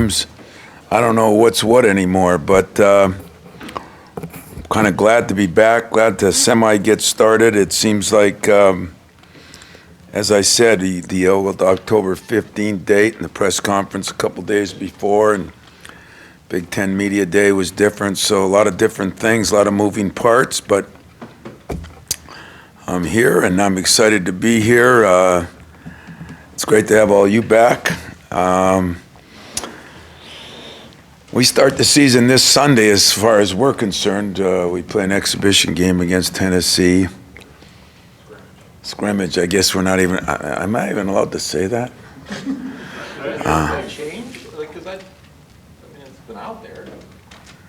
sometimes I don't know what's what anymore, but kind of glad to be back, glad to semi get started. It seems like, as I said, the old October 15th date and the press conference a couple days before, and Big Ten Media Day was different, so a lot of different things, a lot of moving parts, but I'm here and I'm excited to be here. It's great to have all you back. We start the season this Sunday as far as we're concerned. We play an exhibition game against Tennessee. Scrimmage, I guess we're not even, am I even allowed to say that? Did that change? Like, because I mean, it's been out there.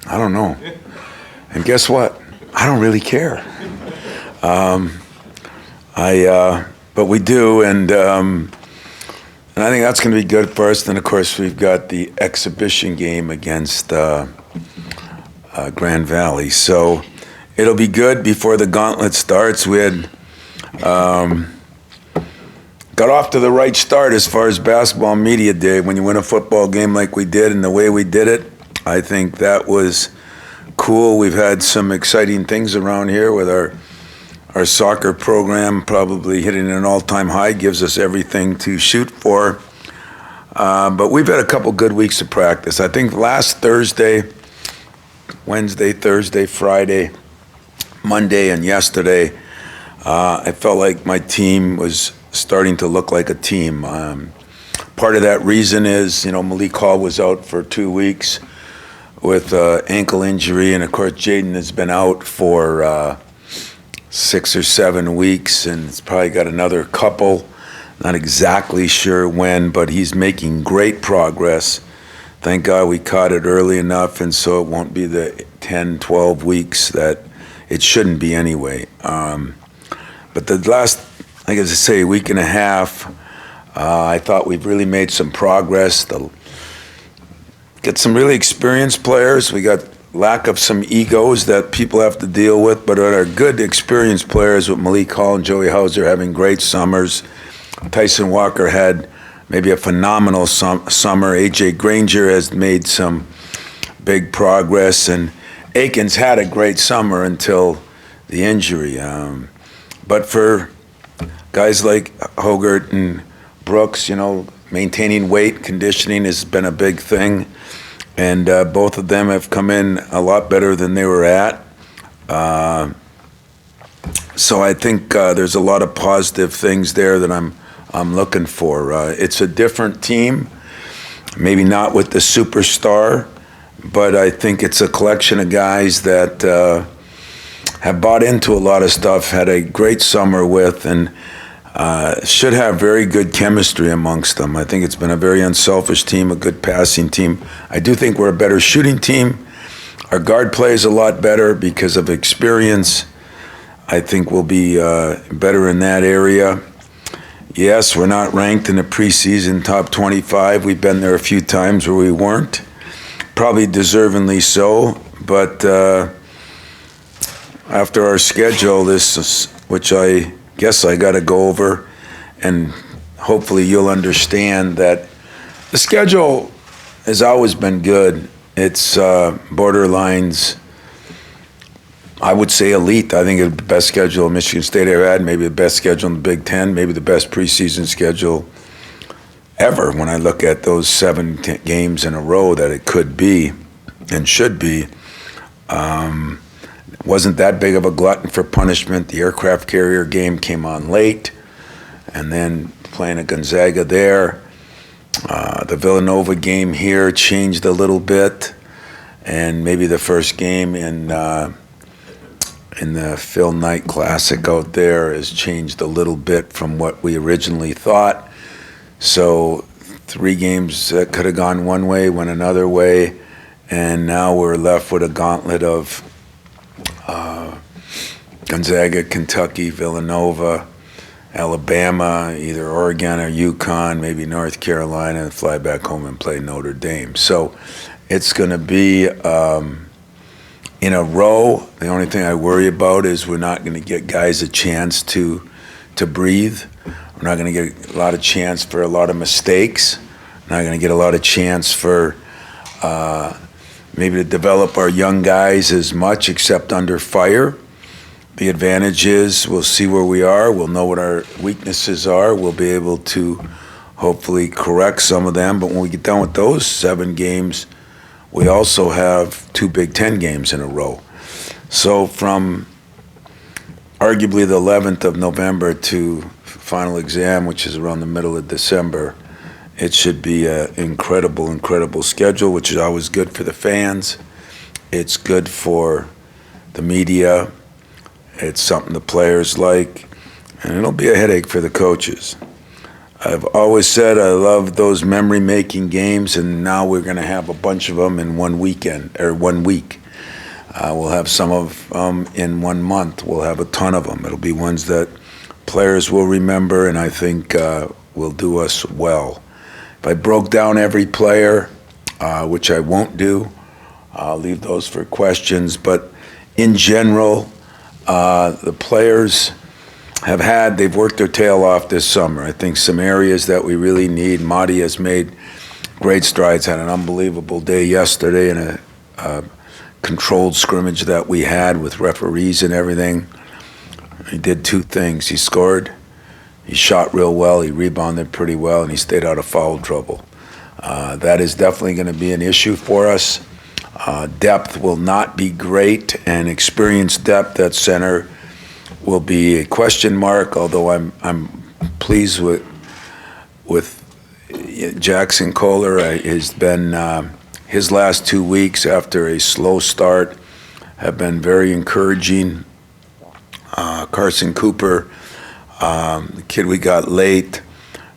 I don't know. And guess what? I don't really care. But we do, and I think that's going to be good for us. Then, of course, we've got the exhibition game against Grand Valley. So it'll be good before the gauntlet starts. We had got off to the right start as far as basketball media day. When you win a football game like we did and the way we did it, I think that was cool. We've had some exciting things around here with our soccer program probably hitting an all-time high, gives us everything to shoot for. But we've had a couple good weeks of practice. I think last Thursday, Wednesday, Thursday, Friday, Monday, and yesterday, I felt like my team was starting to look like a team. Part of that reason is, Malik Hall was out for 2 weeks with ankle injury, and of course Jaden has been out for 6 or 7 weeks, and it's probably got another couple. Not exactly sure when, but he's making great progress. Thank God we caught it early enough, and so it won't be the 10, 12 weeks that it shouldn't be anyway. But the last, like I say, week and a half, I thought we've really made some progress. Get some really experienced players. We got lack of some egos that people have to deal with, but are good experienced players with Malik Hall and Joey Hauser having great summers. Tyson Walker had maybe a phenomenal summer. A.J. Granger has made some big progress, and Aikens had a great summer until the injury. But for guys like Hogert and Brooks, maintaining weight, conditioning has been a big thing. And both of them have come in a lot better than they were at. So I think there's a lot of positive things there that I'm looking for. It's a different team, maybe not with the superstar, but I think it's a collection of guys that have bought into a lot of stuff, had a great summer with, and should have very good chemistry amongst them. I think it's been a very unselfish team, a good passing team. I do think we're a better shooting team. Our guard play is a lot better because of experience. I think we'll be better in that area. Yes, we're not ranked in the preseason top 25. We've been there a few times where we weren't. Probably deservingly so, but after our schedule, which I guess I got to go over, and hopefully you'll understand that the schedule has always been good. It's borderlines, I would say elite. I think it's the best schedule Michigan State ever had, maybe the best schedule in the Big Ten, maybe the best preseason schedule ever when I look at those 7 games in a row that it could be and should be. Wasn't that big of a glutton for punishment. The aircraft carrier game came on late, and then playing at Gonzaga there. The Villanova game here changed a little bit, and maybe the first game in the Phil Knight Classic out there has changed a little bit from what we originally thought. So 3 games that could have gone one way went another way, and now we're left with a gauntlet of Gonzaga, Kentucky, Villanova, Alabama, either Oregon or UConn, maybe North Carolina, and fly back home and play Notre Dame. So it's going to be in a row. The only thing I worry about is we're not going to get guys a chance to breathe. We're not going to get a lot of chance for a lot of mistakes. We're not going to get a lot of chance for maybe to develop our young guys as much, except under fire. The advantage is we'll see where we are. We'll know what our weaknesses are. We'll be able to hopefully correct some of them. But when we get done with those 7 games, we also have 2 Big Ten games in a row. So from arguably the 11th of November to final exam, which is around the middle of December, it should be an incredible, incredible schedule, which is always good for the fans. It's good for the media. It's something the players like, and it'll be a headache for the coaches. I've always said I love those memory-making games, and now we're going to have a bunch of them in one weekend or 1 week. We'll have some of them in 1 month. We'll have a ton of them. It'll be ones that players will remember, and I think will do us well. If I broke down every player, which I won't do, I'll leave those for questions. But in general, the players they've worked their tail off this summer. I think some areas that we really need, Marty has made great strides, had an unbelievable day yesterday in a controlled scrimmage that we had with referees and everything. He did 2 things. He scored, he shot real well, he rebounded pretty well, and he stayed out of foul trouble. That is definitely going to be an issue for us. Depth will not be great, and experienced depth at center will be a question mark, although I'm pleased with Jackson Kohler. Has been his last 2 weeks after a slow start have been very encouraging. Carson Cooper, the kid we got late,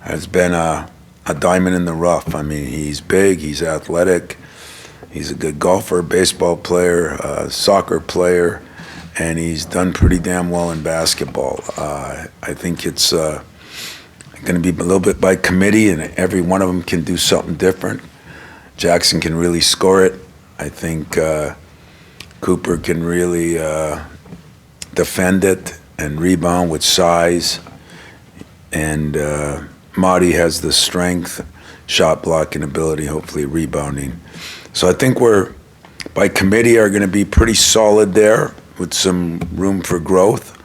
has been a diamond in the rough. I mean, he's big, he's athletic, he's a good golfer, baseball player, soccer player, and he's done pretty damn well in basketball. I think it's going to be a little bit by committee, and every one of them can do something different. Jackson can really score it. I think Cooper can really defend it and rebound with size. And Marty has the strength, shot blocking ability, hopefully rebounding. So I think we're, by committee, are going to be pretty solid there with some room for growth.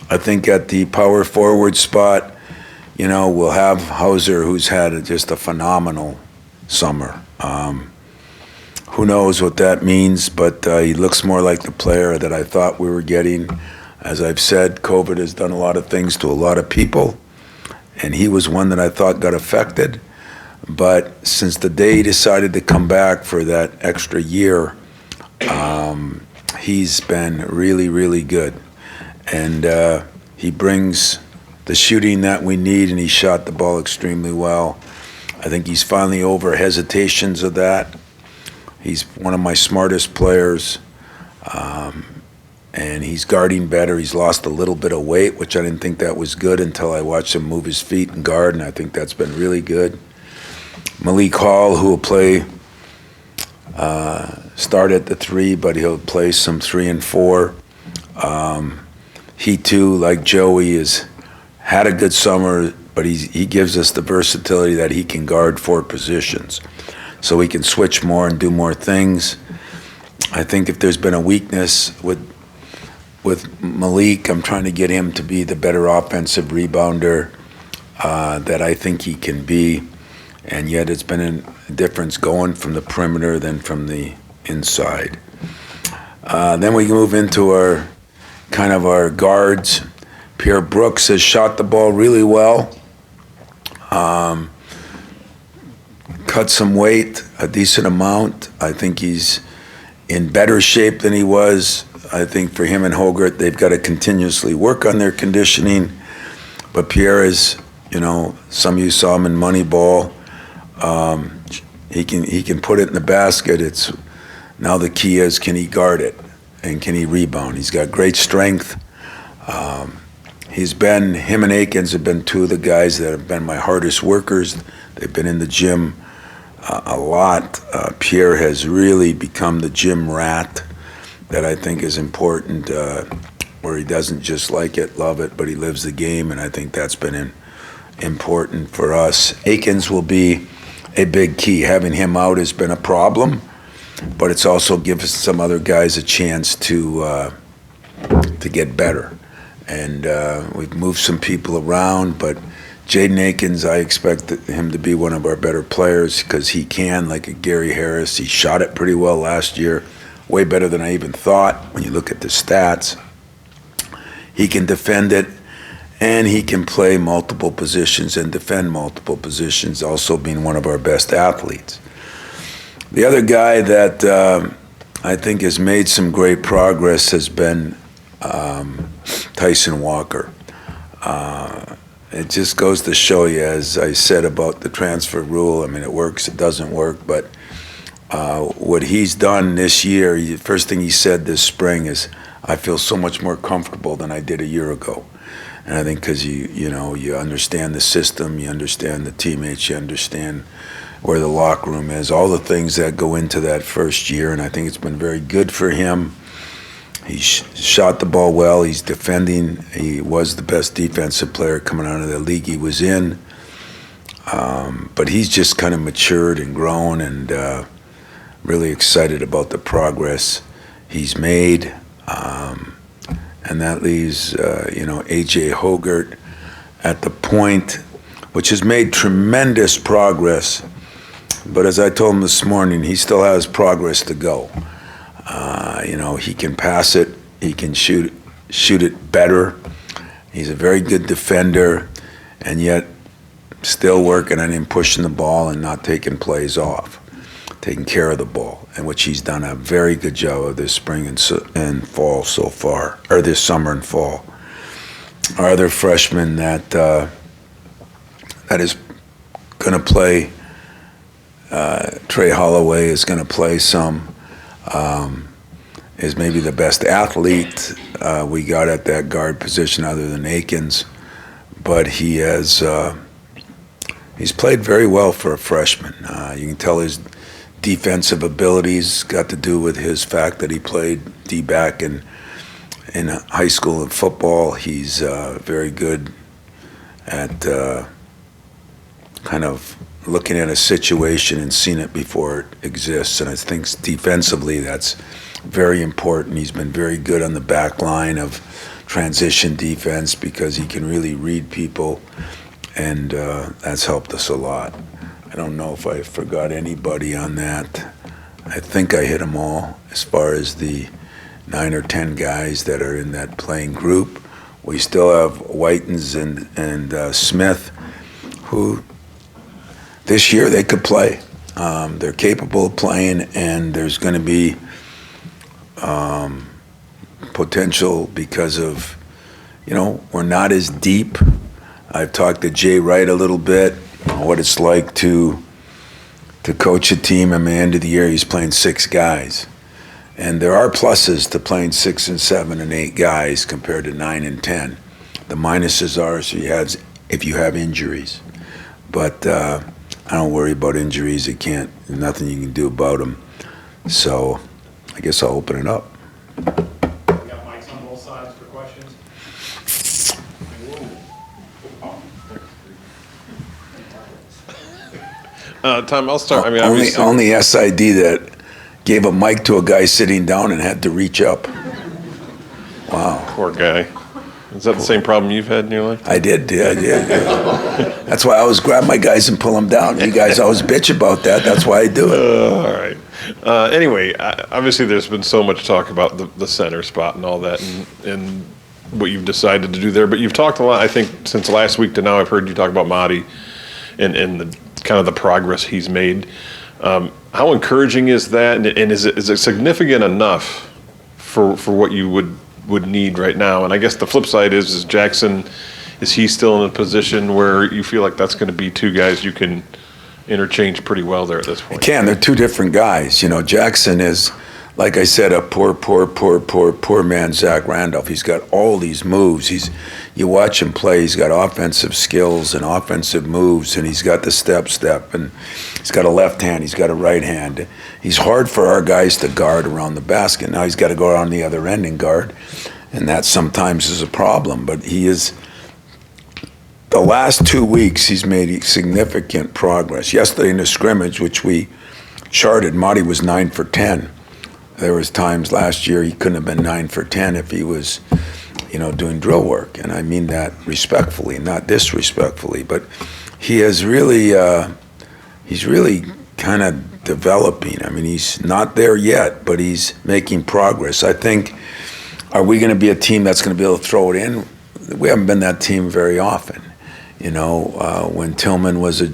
I think at the power forward spot, we'll have Hauser, who's had just a phenomenal summer. Who knows what that means, but he looks more like the player that I thought we were getting. As I've said, COVID has done a lot of things to a lot of people, and he was one that I thought got affected. But since the day he decided to come back for that extra year, he's been really, really good. And he brings the shooting that we need, and he shot the ball extremely well. I think he's finally over hesitations of that. He's one of my smartest players, and he's guarding better. He's lost a little bit of weight, which I didn't think that was good until I watched him move his feet and guard, and I think that's been really good. Malik Hall, who will play, start at the 3, but he'll play some 3 and 4. He too, like Joey, has had a good summer, but he gives us the versatility that he can guard 4 positions. So he can switch more and do more things. I think if there's been a weakness with Malik, I'm trying to get him to be the better offensive rebounder that I think he can be. And yet it's been a difference going from the perimeter than from the inside. Then we move into our guards. Pierre Brooks has shot the ball really well. Cut some weight, a decent amount. I think he's in better shape than he was. I think for him and Hogart, they've got to continuously work on their conditioning. But Pierre is, some of you saw him in Moneyball. He can put it in the basket. It's now the key is, can he guard it and can he rebound? He's got great strength. Him and Akins have been 2 of the guys that have been my hardest workers. They've been in the gym a lot. Pierre has really become the gym rat that I think is important, where he doesn't just like it, love it, but he lives the game, and I think that's been important for us. Akins will be a big key. Having him out has been a problem, but it's also given some other guys a chance to get better. And we've moved some people around, but Jaden Akins, I expect him to be one of our better players because he can, like a Gary Harris. He shot it pretty well last year, way better than I even thought when you look at the stats. He can defend it, and he can play multiple positions and defend multiple positions, also being one of our best athletes. The other guy that I think has made some great progress has been Tyson Walker. It just goes to show you, as I said about the transfer rule, I mean, it works, it doesn't work, but what he's done this year, the first thing he said this spring is, I feel so much more comfortable than I did a year ago. And I think because you understand the system, you understand the teammates, you understand where the locker room is, all the things that go into that first year, and I think it's been very good for him. He shot the ball well. He's defending. He was the best defensive player coming out of the league he was in. But he's just kind of matured and grown, and really excited about the progress he's made. And that leaves, A.J. Hogert at the point, which has made tremendous progress. But as I told him this morning, he still has progress to go. He can pass it, he can shoot it better. He's a very good defender, and yet still working on him pushing the ball and not taking plays off, taking care of the ball, and which he's done a very good job of this spring and fall so far, or this summer and fall. Our other freshman that is going to play, Trey Holloway is going to play some. Is maybe the best athlete we got at that guard position other than Akins, but he's played very well for a freshman. You can tell his defensive abilities got to do with his fact that he played D-back in high school and football. He's very good at kind of looking at a situation and seeing it before it exists, and I think defensively that's very important. He's been very good on the back line of transition defense because he can really read people, and that's helped us a lot. I don't know if I forgot anybody on that. I think I hit them all as far as the 9 or 10 guys that are in that playing group. We still have Whitens and Smith, who this year they could play. They're capable of playing, and there's going to be potential because of, we're not as deep. I've talked to Jay Wright a little bit, what it's like to coach a team. At the end of the year, he's playing 6 guys. And there are pluses to playing 6 and 7 and 8 guys compared to 9 and 10. The minuses are if you have injuries. But I don't worry about injuries. There's nothing you can do about them. So I guess I'll open it up. We got mics on both sides for questions. Tom, I'll start. Only SID that gave a mic to a guy sitting down and had to reach up. Wow. Poor guy. Is that the same problem you've had in your life? I did. Yeah. That's why I always grab my guys and pull them down. You guys always bitch about that. That's why I do it. All right. Anyway, obviously there's been so much talk about the center spot and all that and what you've decided to do there. But you've talked a lot, I think, since last week to now. I've heard you talk about Madi and the kind of the progress he's made. How encouraging is that? And is it significant enough for what you would need right now? And I guess the flip side is Jackson, is he still in a position where you feel like that's going to be 2 guys you can interchange pretty well there at this point? They're 2 different guys. Jackson is, like I said, a poor man Zach Randolph. He's got all these moves. You watch him play, he's got offensive skills and offensive moves, and he's got the step, and he's got a left hand, he's got a right hand. He's hard for our guys to guard around the basket. Now he's got to go around the other end and guard, and that sometimes is a problem. But he is the last 2 weeks, he's made significant progress. Yesterday in the scrimmage, which we charted, Marty was 9 for 10. There was times last year he couldn't have been 9 for 10 if he was, doing drill work. And I mean that respectfully, not disrespectfully. But he has really, he's really kind of developing. I mean, he's not there yet, but he's making progress. I think, are we going to be a team that's going to be able to throw it in? We haven't been that team very often. When Tillman was a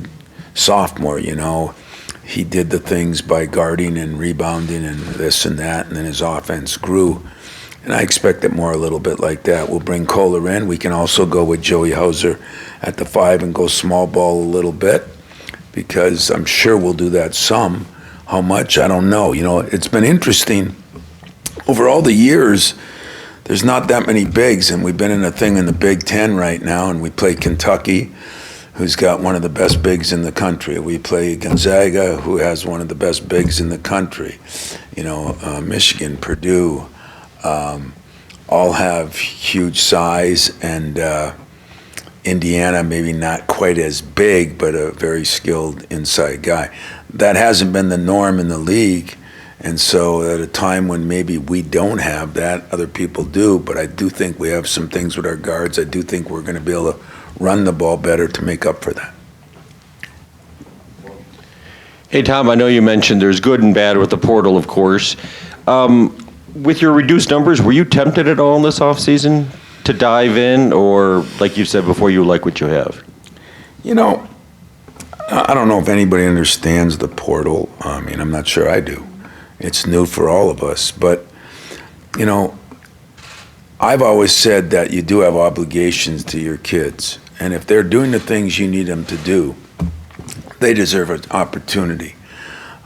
sophomore, he did the things by guarding and rebounding and this and that, and then his offense grew. And I expect it more a little bit like that. We'll bring Kohler in. We can also go with Joey Hauser at the 5 and go small ball a little bit, because I'm sure we'll do that some. How much, I don't know. It's been interesting. Over all the years, there's not that many bigs, and we've been in a thing in the Big Ten right now, and we play Kentucky, who's got one of the best bigs in the country. We play Gonzaga, who has one of the best bigs in the country. Michigan, Purdue, all have huge size, and Indiana maybe not quite as big, but a very skilled inside guy. That hasn't been the norm in the league. And so at a time when maybe we don't have that, other people do, but I do think we have some things with our guards. I do think we're going to be able to run the ball better to make up for that. Hey, Tom, I know you mentioned there's good and bad with the portal, of course. With your reduced numbers, were you tempted at all in this offseason to dive in, or like you said before, you like what you have? I don't know if anybody understands the portal. I mean, I'm not sure I do. It's new for all of us. But, I've always said that you do have obligations to your kids. And if they're doing the things you need them to do, they deserve an opportunity.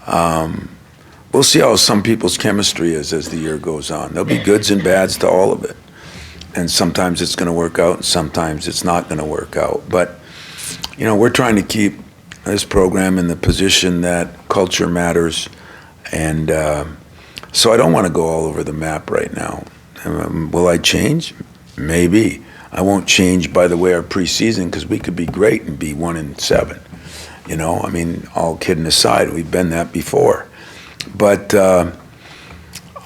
We'll see how some people's chemistry is as the year goes on. There'll be goods and bads to all of it. And sometimes it's going to work out, and sometimes it's not going to work out. But, we're trying to keep this program in the position that culture matters. And so I don't want to go all over the map right now. Will I change? Maybe. I won't change by the way our preseason, because we could be great and be 1-7. I mean, all kidding aside, we've been that before. But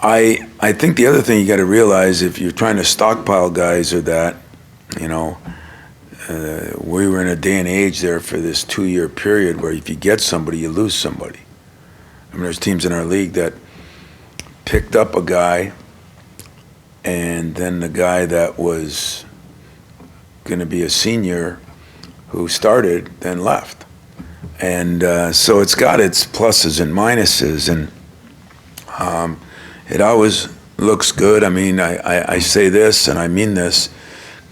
I think the other thing you got to realize, if you're trying to stockpile guys or that, we were in a day and age there for this 2-year period where if you get somebody, you lose somebody. I mean, there's teams in our league that picked up a guy, and then the guy that was going to be a senior who started then left. And so it's got its pluses and minuses, and it always looks good. I mean, I say this, and I mean this.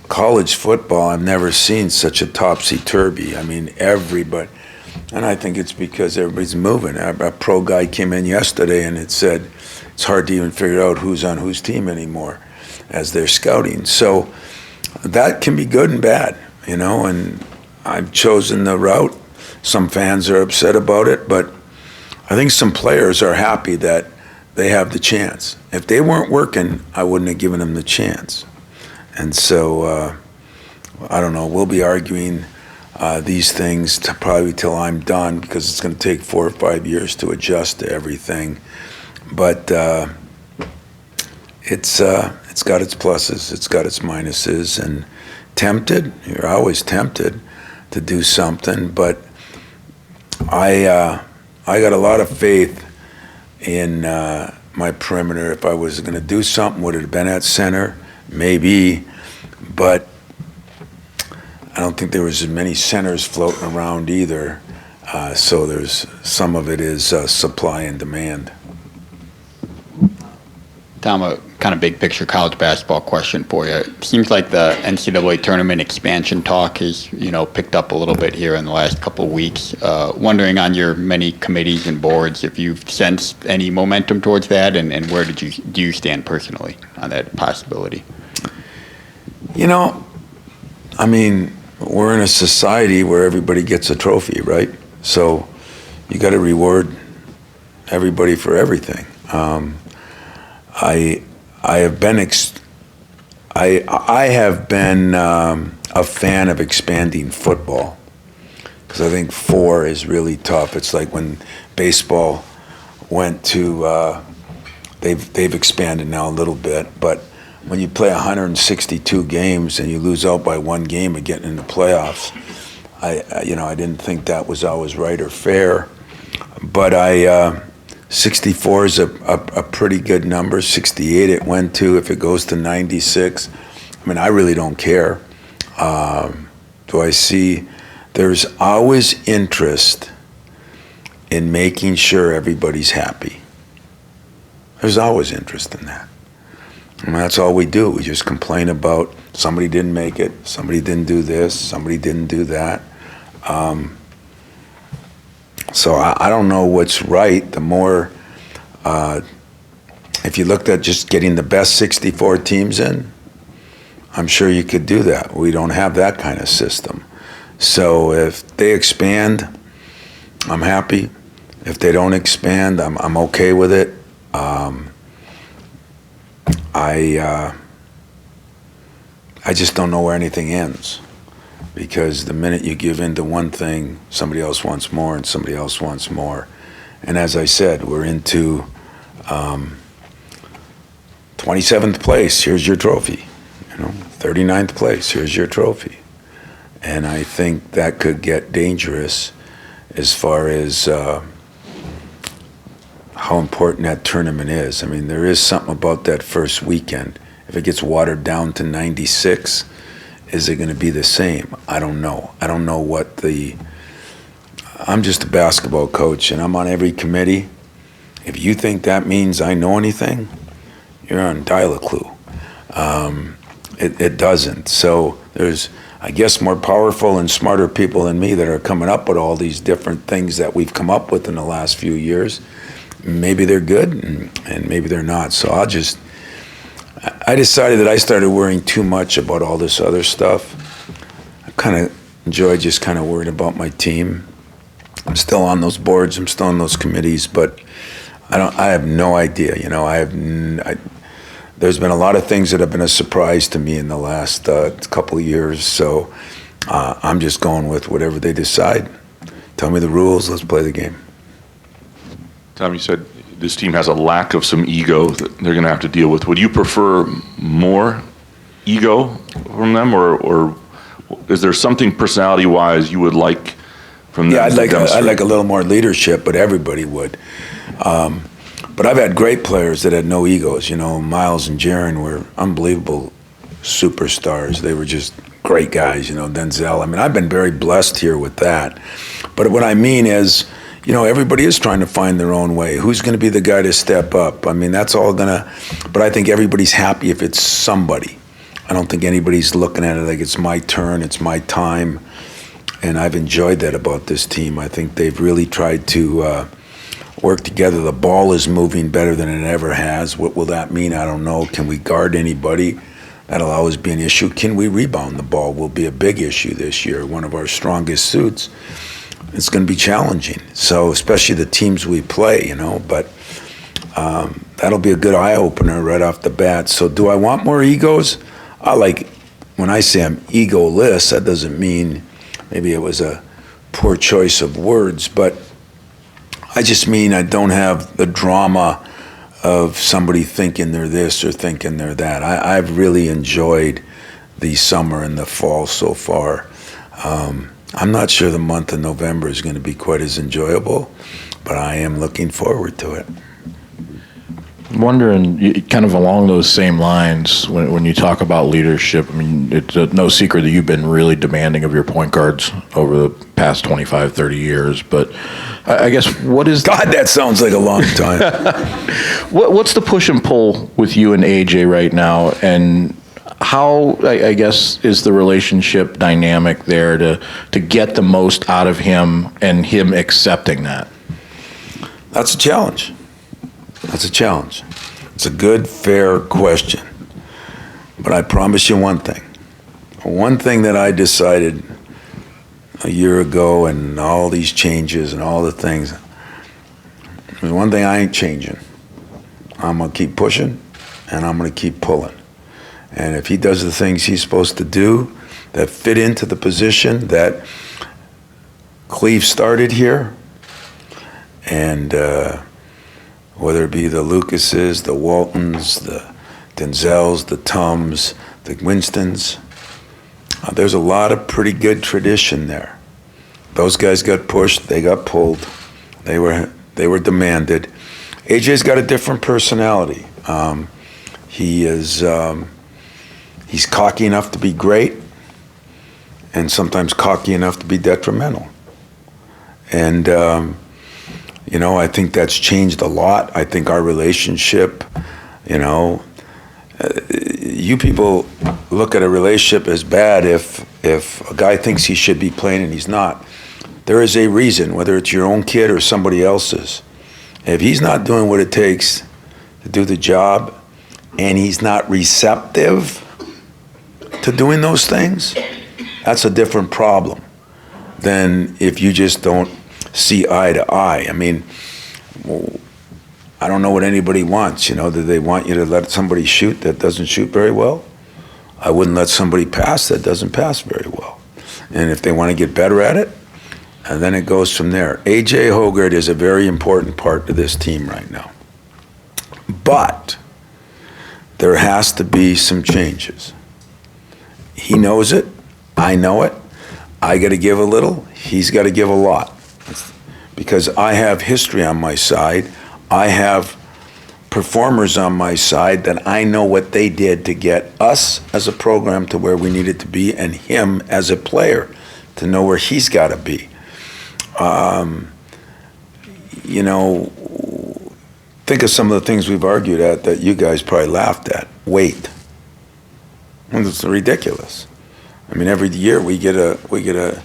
College football, I've never seen such a topsy-turvy. I mean, everybody. And I think it's because everybody's moving. A pro guy came in yesterday and it said it's hard to even figure out who's on whose team anymore as they're scouting. So that can be good and bad, and I've chosen the route. Some fans are upset about it, but I think some players are happy that they have the chance. If they weren't working, I wouldn't have given them the chance. And so, I don't know, we'll be arguing these things probably till I'm done, because it's going to take 4 or 5 years to adjust to everything. But it's got its pluses, it's got its minuses, and tempted, you're always tempted to do something, but I got a lot of faith in my perimeter. If I was going to do something, would it have been at center? Maybe, but I don't think there was as many centers floating around either. So there's some of it is supply and demand. Tom, a kind of big picture college basketball question for you. It seems like the NCAA tournament expansion talk has, picked up a little bit here in the last couple of weeks. Wondering on your many committees and boards if you've sensed any momentum towards that, and where do you stand personally on that possibility? I mean, we're in a society where everybody gets a trophy, right? So you got to reward everybody for everything. I have been I have been a fan of expanding football because I think 4 is really tough. It's like when baseball went to they've expanded now a little bit, but when you play 162 games and you lose out by 1 game of getting in the playoffs, I didn't think that was always right or fair. But 64 is a pretty good number. 68 it went to. If it goes to 96, I mean, I really don't care. Do I see? There's always interest in making sure everybody's happy. There's always interest in that. And that's all we do. We just complain about somebody didn't make it, somebody didn't do this, somebody didn't do that. So I don't know what's right. The more, if you looked at just getting the best 64 teams in, I'm sure you could do that. We don't have that kind of system. So if they expand, I'm happy. If they don't expand, I'm okay with it. I just don't know where anything ends, because the minute you give in to one thing, somebody else wants more and somebody else wants more. And as I said, we're into 27th place, here's your trophy. 39th place, here's your trophy. And I think that could get dangerous as far as how important that tournament is. I mean, there is something about that first weekend. If it gets watered down to 96, is it going to be the same? I don't know. I don't know what I'm just a basketball coach, and I'm on every committee. If you think that means I know anything, you're on dial-a-clue. It doesn't. So there's, I guess, more powerful and smarter people than me that are coming up with all these different things that we've come up with in the last few years. Maybe they're good, and maybe they're not. So I decided that I started worrying too much about all this other stuff. I kind of enjoy just kind of worrying about my team. I'm still on those boards. I'm still on those committees, but I have no idea. There's been a lot of things that have been a surprise to me in the last couple of years. So I'm just going with whatever they decide. Tell me the rules. Let's play the game. Tom, you said this team has a lack of some ego that they're going to have to deal with. Would you prefer more ego from them, or is there something personality-wise you would like from them? Yeah, I'd like a little more leadership, but everybody would. But I've had great players that had no egos. Miles and Jaron were unbelievable superstars. They were just great guys. Denzel. I mean, I've been very blessed here with that. But what I mean is, everybody is trying to find their own way. Who's going to be the guy to step up? I mean, that's all but I think everybody's happy if it's somebody. I don't think anybody's looking at it like it's my turn, it's my time. And I've enjoyed that about this team. I think they've really tried to work together. The ball is moving better than it ever has. What will that mean? I don't know. Can we guard anybody? That'll always be an issue. Can we rebound the ball? Will be a big issue this year, one of our strongest suits. It's going to be challenging. So especially the teams we play, but that'll be a good eye-opener right off the bat. So do I want more egos? When I say I'm egoless, that doesn't mean maybe it was a poor choice of words, but I just mean I don't have the drama of somebody thinking they're this or thinking they're that. I've really enjoyed the summer and the fall so far. I'm not sure the month of November is going to be quite as enjoyable, but I am looking forward to it. I'm wondering, kind of along those same lines, when you talk about leadership, I mean, it's no secret that you've been really demanding of your point guards over the past 25, 30 years, but I guess what is... God, that sounds like a long time. What's the push and pull with you and AJ right now, and how, I guess, is the relationship dynamic there to get the most out of him and him accepting that? That's a challenge. That's a challenge. It's a good, fair question. But I promise you one thing. One thing that I decided a year ago, and all these changes and all the things, there's one thing I ain't changing. I'm going to keep pushing, and I'm going to keep pulling. And if he does the things he's supposed to do that fit into the position that Cleve started here, and whether it be the Lucases, the Waltons, the Denzels, the Tums, the Winstons, there's a lot of pretty good tradition there. Those guys got pushed, they got pulled, they were demanded. AJ's got a different personality. He's cocky enough to be great, and sometimes cocky enough to be detrimental. And I think that's changed a lot. I think our relationship, you people look at a relationship as bad if a guy thinks he should be playing and he's not. There is a reason, whether it's your own kid or somebody else's. If he's not doing what it takes to do the job, and he's not receptive to doing those things, that's a different problem than if you just don't see eye to eye. I mean, I don't know what anybody wants. Do they want you to let somebody shoot that doesn't shoot very well? I wouldn't let somebody pass that doesn't pass very well. And if they want to get better at it, and then it goes from there. A.J. Hoggard is a very important part of this team right now. But there has to be some changes. He knows it. I know it. I got to give a little. He's got to give a lot. Because I have history on my side. I have performers on my side that I know what they did to get us as a program to where we needed to be, and him as a player to know where he's got to be. Think of some of the things we've argued at that you guys probably laughed at. Weight. It's ridiculous. I mean, every year we get a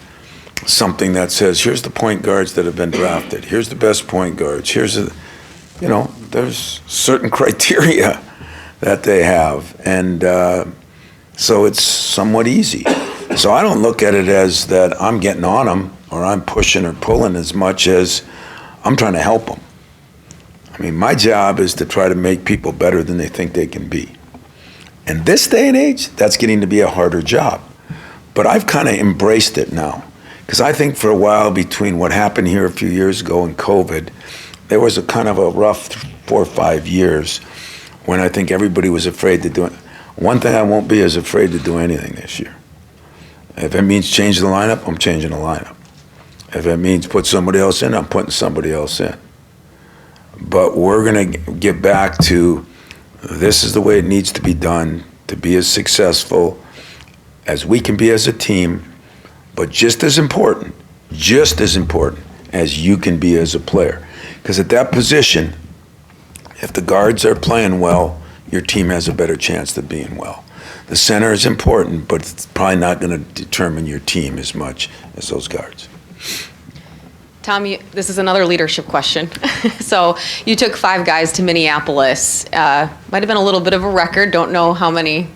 something that says, here's the point guards that have been drafted. Here's the best point guards. There's certain criteria that they have. And so it's somewhat easy. So I don't look at it as that I'm getting on them or I'm pushing or pulling as much as I'm trying to help them. I mean, my job is to try to make people better than they think they can be. In this day and age, that's getting to be a harder job. But I've kind of embraced it now. Because I think for a while between what happened here a few years ago and COVID, there was a kind of a rough 4 or 5 years when I think everybody was afraid to do it. One thing I won't be is afraid to do anything this year. If it means change the lineup, I'm changing the lineup. If it means put somebody else in, I'm putting somebody else in. But we're going to get back to this is the way it needs to be done to be as successful as we can be as a team, but just as important as you can be as a player. Because at that position, if the guards are playing well, your team has a better chance of being well. The center is important, but it's probably not going to determine your team as much as those guards. Tom, this is another leadership question. So you took 5 guys to Minneapolis. Might have been a little bit of a record. Don't know how many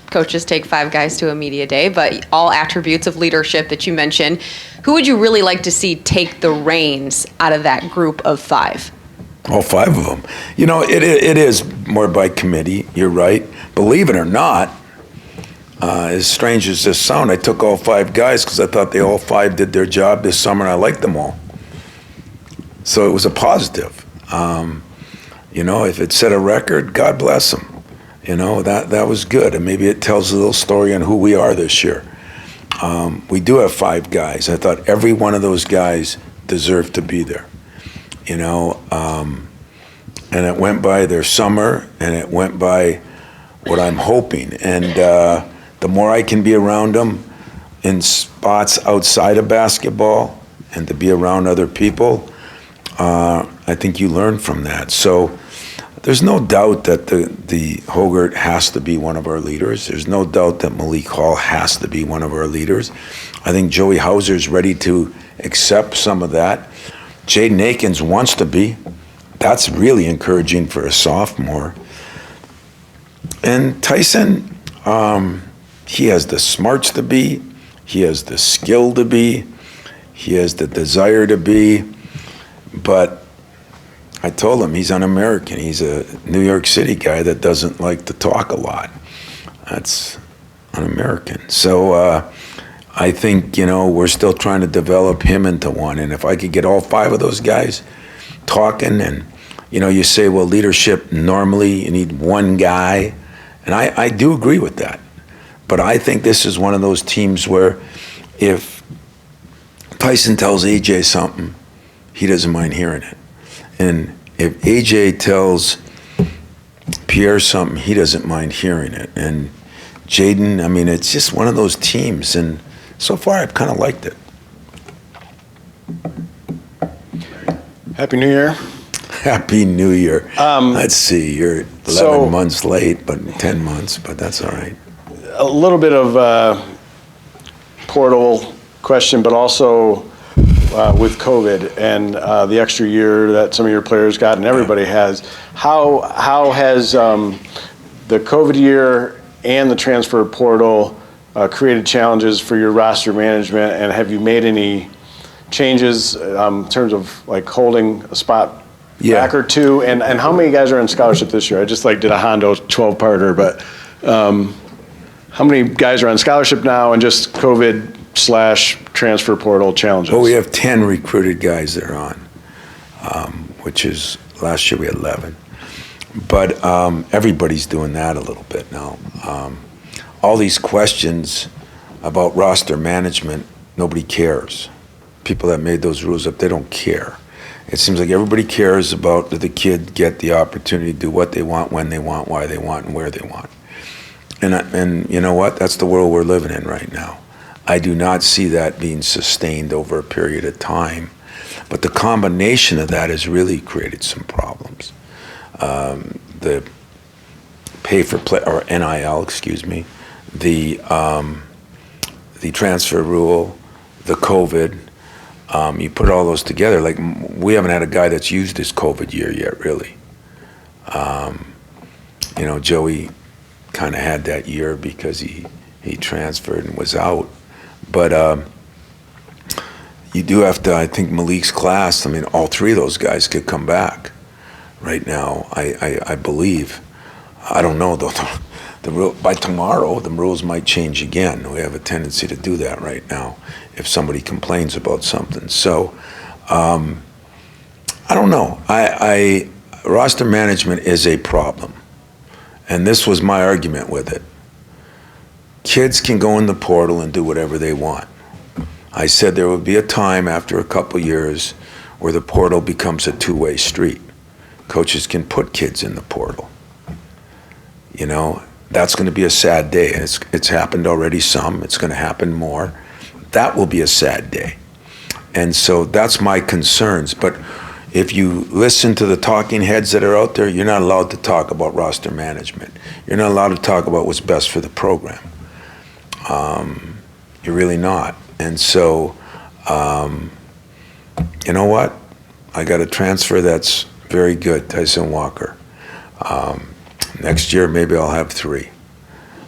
coaches take 5 guys to a media day, but all attributes of leadership that you mentioned. Who would you really like to see take the reins out of that group of 5? All 5 of them. It is more by committee. You're right. Believe it or not, as strange as this sounds, I took all 5 guys because I thought they all 5 did their job this summer and I liked them all. So it was a positive. If it set a record, God bless them. That was good. And maybe it tells a little story on who we are this year. We do have 5 guys. I thought every one of those guys deserved to be there. And it went by their summer, and it went by what I'm hoping. And the more I can be around them in spots outside of basketball and to be around other people, I think you learn from that. So there's no doubt that the Hoggard has to be one of our leaders. There's no doubt that Malik Hall has to be one of our leaders. I think Joey Hauser's ready to accept some of that. Jaden Akins wants to be. That's really encouraging for a sophomore. And Tyson, he has the smarts to be. He has the skill to be. He has the desire to be. But I told him he's un-American. He's a New York City guy that doesn't like to talk a lot. That's un-American. So I think, we're still trying to develop him into one. And if I could get all 5 of those guys talking, and, you say, well, leadership, normally you need one guy. And I do agree with that. But I think this is one of those teams where if Tyson tells AJ something, he doesn't mind hearing it. And if AJ tells Pierre something, he doesn't mind hearing it. And Jaden, it's just one of those teams. And so far, I've kind of liked it. Happy New Year. Happy New Year. Let's see, you're 11 months late, but 10 months, but that's all right. A little bit of portal question, but also with COVID and the extra year that some of your players got and everybody has. How has the COVID year and the transfer portal created challenges for your roster management, and have you made any changes in terms of like holding a spot back or two? And how many guys are on scholarship this year? I just did a Hondo 12-parter, but how many guys are on scholarship now, and just COVID/transfer portal challenges? Well, we have 10 recruited guys that are on, which is, last year we had 11. But everybody's doing that a little bit now. All these questions about roster management, nobody cares. People that made those rules up, they don't care. It seems like everybody cares about did the kid get the opportunity to do what they want, when they want, why they want, and where they want. And you know what? That's the world we're living in right now. I do not see that being sustained over a period of time. But the combination of that has really created some problems. The pay for play, or NIL, excuse me, the transfer rule, the COVID. You put all those together, we haven't had a guy that's used his COVID year yet, really. Joey kind of had that year because he transferred and was out. But you do have to, I think Malik's class, all 3 of those guys could come back right now, I believe. I don't know, though. By tomorrow, the rules might change again. We have a tendency to do that right now if somebody complains about something. So, I don't know. Roster management is a problem. And this was my argument with it. Kids can go in the portal and do whatever they want. I said there would be a time after a couple years where the portal becomes a two-way street. Coaches can put kids in the portal. That's going to be a sad day. It's happened already some. It's going to happen more. That will be a sad day. And so that's my concerns. But if you listen to the talking heads that are out there, you're not allowed to talk about roster management. You're not allowed to talk about what's best for the program. You're really not. And so, you know what? I got a transfer that's very good, Tyson Walker. Next year, maybe I'll have 3.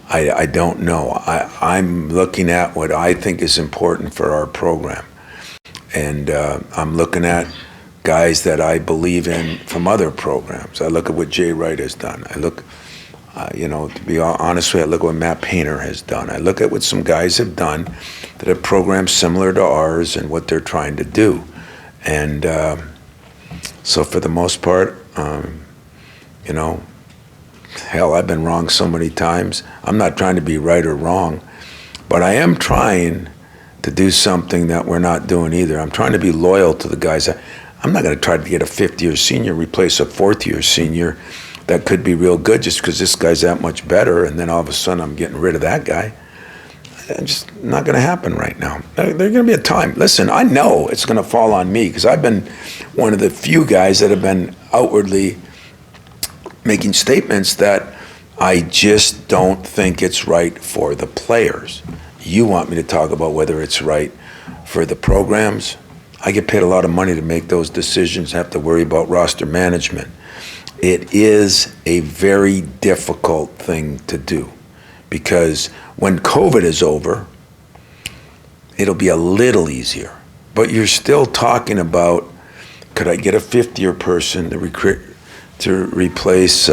I don't know. I'm looking at what I think is important for our program. And I'm looking at guys that I believe in from other programs. I look at what Jay Wright has done. I look, to be honest with you, I look at what Matt Painter has done. I look at what some guys have done that have programs similar to ours and what they're trying to do. And so for the most part, hell, I've been wrong so many times. I'm not trying to be right or wrong, but I am trying to do something that we're not doing either. I'm trying to be loyal to the guys. I'm not going to try to get a fifth-year senior, replace a fourth-year senior that could be real good just because this guy's that much better, and then all of a sudden I'm getting rid of that guy. It's just not going to happen right now. There's going to be a time. Listen, I know it's going to fall on me because I've been one of the few guys that have been outwardly making statements that I just don't think it's right for the players. You want me to talk about whether it's right for the programs? I get paid a lot of money to make those decisions, have to worry about roster management. It is a very difficult thing to do because when COVID is over, it'll be a little easier. But you're still talking about, could I get a fifth-year person to replace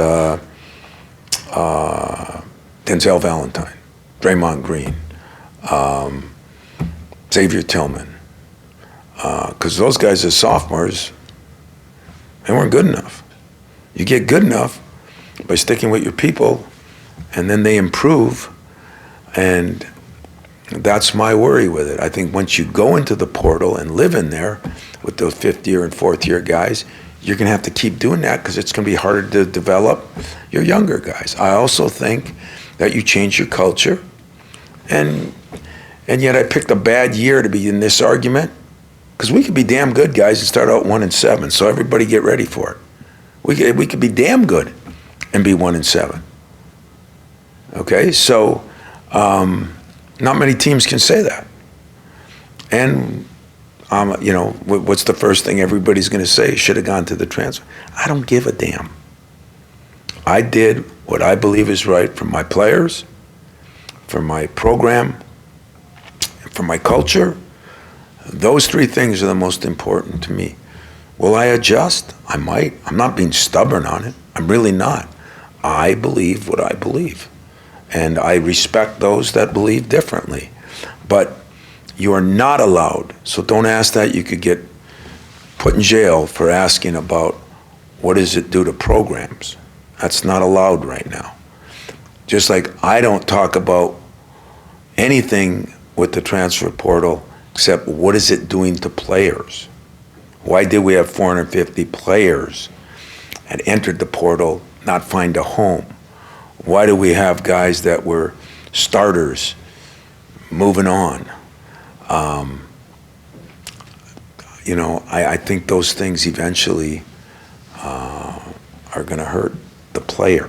Denzel Valentine, Draymond Green, Xavier Tillman. Because those guys as sophomores, they weren't good enough. You get good enough by sticking with your people, and then they improve, and that's my worry with it. I think once you go into the portal and live in there with those fifth-year and fourth-year guys, you're going to have to keep doing that because it's going to be harder to develop your younger guys. I also think that you change your culture, and yet I picked a bad year to be in this argument because we could be damn good guys and start out 1-7. So everybody get ready for it. We could be damn good and be 1-7. Okay, so not many teams can say that. And you know, what's the first thing everybody's going to say? Should have gone to the transfer. I don't give a damn. I did what I believe is right for my players, for my program, for my culture. Those three things are the most important to me. Will I adjust? I might. I'm not being stubborn on it. I'm really not. I believe what I believe. And I respect those that believe differently. But you are not allowed, so don't ask that. You could get put in jail for asking about what does it do to programs. That's not allowed right now. Just like I don't talk about anything with the transfer portal except what is it doing to players. Why did we have 450 players that entered the portal not find a home? Why do we have guys that were starters moving on? You know, I think those things eventually are going to hurt the player.